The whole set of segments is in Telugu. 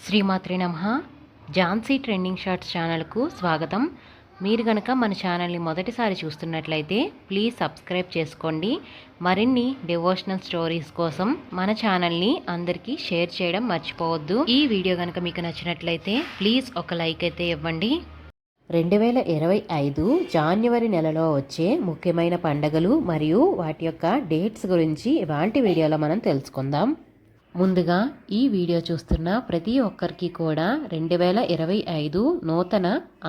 శ్రీమాత్రే నమః. ఝాన్సీ ట్రెండింగ్ షార్ట్స్ ఛానల్కు స్వాగతం. మీరు గనక మన ఛానల్ని మొదటిసారి చూస్తున్నట్లయితే ప్లీజ్ సబ్స్క్రైబ్ చేసుకోండి. మరిన్ని డివోషనల్ స్టోరీస్ కోసం మన ఛానల్ని అందరికీ షేర్ చేయడం మర్చిపోవద్దు. ఈ వీడియో కనుక మీకు నచ్చినట్లయితే ప్లీజ్ ఒక లైక్ అయితే ఇవ్వండి. 2025 జాన్యువరి నెలలో వచ్చే ముఖ్యమైన పండుగలు మరియు వాటి యొక్క డేట్స్ గురించి ఇవాల్టి వీడియోలో మనం తెలుసుకుందాం. ముందుగా ఈ వీడియో చూస్తున్న ప్రతి ఒక్కరికి కూడా 2025 నూతన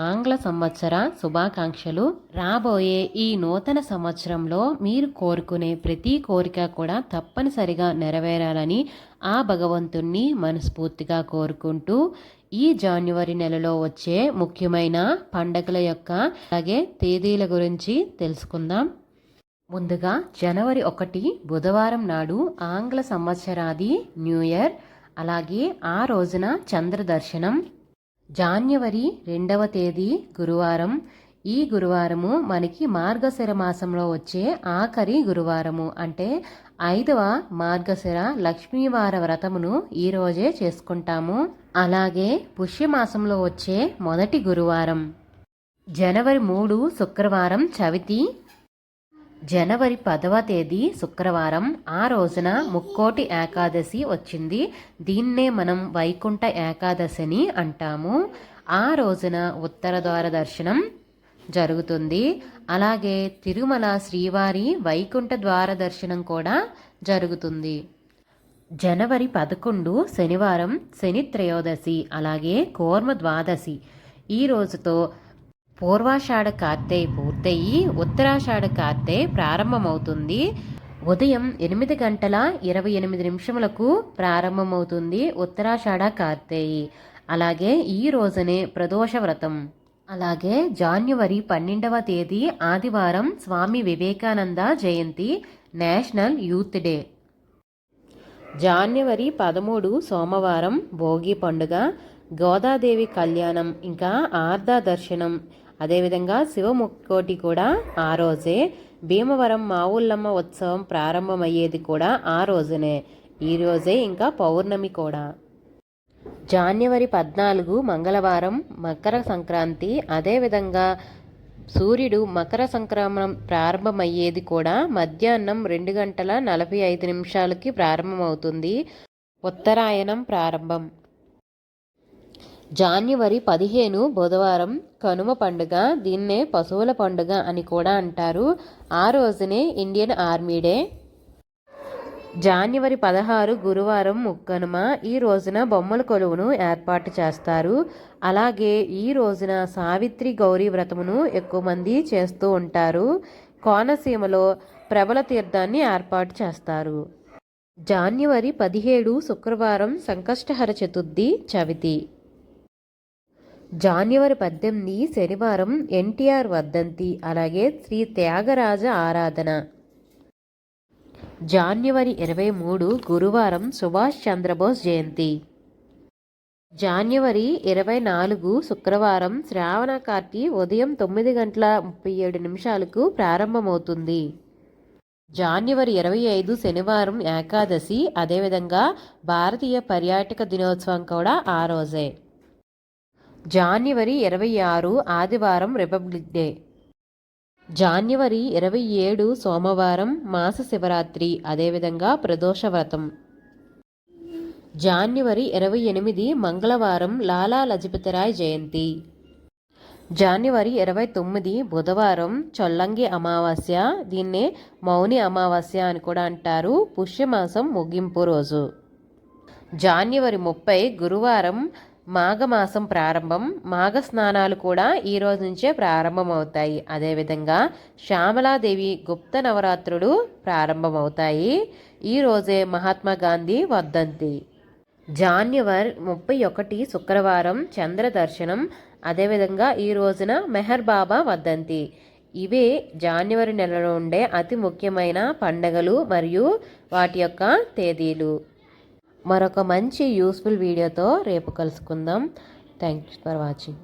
ఆంగ్ల సంవత్సర శుభాకాంక్షలు. రాబోయే ఈ నూతన సంవత్సరంలో మీరు కోరుకునే ప్రతి కోరిక కూడా తప్పనిసరిగా నెరవేరాలని ఆ భగవంతుణ్ణి మనస్ఫూర్తిగా కోరుకుంటూ ఈ జాన్యువరి నెలలో వచ్చే ముఖ్యమైన పండుగల యొక్క అలాగే తేదీల గురించి తెలుసుకుందాం. ముందుగా జనవరి 1 బుధవారం నాడు ఆంగ్ల సంవత్సరాది న్యూ ఇయర్, అలాగే ఆ రోజున చంద్ర దర్శనం. జాన్యువరి 2వ తేదీ గురువారం. ఈ గురువారము మనకి మార్గశిర మాసంలో వచ్చే ఆఖరి గురువారము, అంటే 5వ మార్గశిర లక్ష్మీవార వ్రతమును ఈరోజే చేసుకుంటాము. అలాగే పుష్యమాసంలో వచ్చే మొదటి గురువారం. జనవరి 3 శుక్రవారం చవితి. జనవరి 10వ తేదీ శుక్రవారం. ఆ రోజున ముక్కోటి ఏకాదశి వచ్చింది. దీన్నే మనం వైకుంఠ ఏకాదశిని అంటాము. ఆ రోజున ఉత్తర ద్వార దర్శనం జరుగుతుంది. అలాగే తిరుమల శ్రీవారి వైకుంఠ ద్వార దర్శనం కూడా జరుగుతుంది. జనవరి 11 శనివారం శని త్రయోదశి, అలాగే కూర్మ ద్వాదశి. ఈ రోజుతో పూర్వాషాఢ కార్తె పూర్తయి ఉత్తరాషాఢ కార్తె ప్రారంభమవుతుంది. ఉదయం 8 గంటల 28 నిమిషములకు ప్రారంభమవుతుంది ఉత్తరాషాఢ కార్తెయి. అలాగే ఈ రోజునే ప్రదోష వ్రతం. అలాగే జాన్యువరి 12వ తేదీ ఆదివారం స్వామి వివేకానంద జయంతి, నేషనల్ యూత్ డే. జాన్యువరి 13 సోమవారం భోగి పండుగ, గోదాదేవి కళ్యాణం, ఇంకా ఆర్ధ దర్శనం, అదేవిధంగా శివముక్కోటి కూడా ఆ రోజే. భీమవరం మావుళ్ళమ్మ ఉత్సవం ప్రారంభమయ్యేది కూడా ఆ రోజునే. ఈరోజే ఇంకా పౌర్ణమి కూడా. జాన్యువరి 14 మంగళవారం మకర సంక్రాంతి. అదేవిధంగా సూర్యుడు మకర సంక్రమణం ప్రారంభమయ్యేది కూడా మధ్యాహ్నం 2 గంటల 45 నిమిషాలకి ప్రారంభమవుతుంది. ఉత్తరాయణం ప్రారంభం. జాన్యువరి 15 బుధవారం కనుమ పండుగ. దీన్నే పశువుల పండుగ అని కూడా అంటారు. ఆ రోజునే ఇండియన్ ఆర్మీ డే. జాన్యువరి 16 గురువారం ముక్కనుమ. ఈ రోజున బొమ్మల కొలువును ఏర్పాటు చేస్తారు. అలాగే ఈ రోజున సావిత్రి గౌరీ వ్రతమును ఎక్కువ మంది చేస్తూ ఉంటారు. కోనసీమలో ప్రబల తీర్థాన్ని ఏర్పాటు చేస్తారు. జాన్యువరి 17 శుక్రవారం సంకష్టహర చతుర్థి చవితి. జాన్యువరి 18 శనివారం ఎన్టీఆర్ వర్ధంతి, అలాగే శ్రీ త్యాగరాజ ఆరాధన. జాన్యువరి 23 గురువారం సుభాష్ చంద్రబోస్ జయంతి. జాన్యువరి 24 శుక్రవారం శ్రావణ కార్తె ఉదయం 9 గంటల 37 నిమిషాలకు ప్రారంభమవుతుంది. జాన్యువరి 25 శనివారం ఏకాదశి, అదేవిధంగా భారతీయ పర్యాటక దినోత్సవం కూడా ఆ రోజే. జాన్యువరి 26 ఆదివారం రిపబ్లిక్ డే. జాన్యువరి 27 సోమవారం మాస శివరాత్రి, అదేవిధంగా ప్రదోష వ్రతం. జాన్యువరి 28 మంగళవారం లాలా లజపతిరాయ్ జయంతి. జాన్యువరి 29 బుధవారం చొల్లంగి అమావాస్య. దీన్నే మౌని అమావాస్య అని కూడా అంటారు. పుష్యమాసం ముగింపు రోజు. జాన్యువరి 30 గురువారం మాఘమాసం ప్రారంభం. మాఘ స్నానాలు కూడా ఈ రోజు నుంచే ప్రారంభమవుతాయి. అదేవిధంగా శ్యామలాదేవి గుప్త నవరాత్రులు ప్రారంభమవుతాయి. ఈ రోజే మహాత్మా గాంధీ వర్ధంతి. జాన్యువరి 31 శుక్రవారం చంద్ర దర్శనం. అదేవిధంగా ఈ రోజున మెహర్ బాబా వర్ధంతి. ఇవే జాన్యువరి నెలలో ఉండే అతి ముఖ్యమైన పండుగలు మరియు వాటి యొక్క తేదీలు. మరొక మంచి యూస్ఫుల్ వీడియోతో రేపు కలుసుకుందాం. Thanks for watching.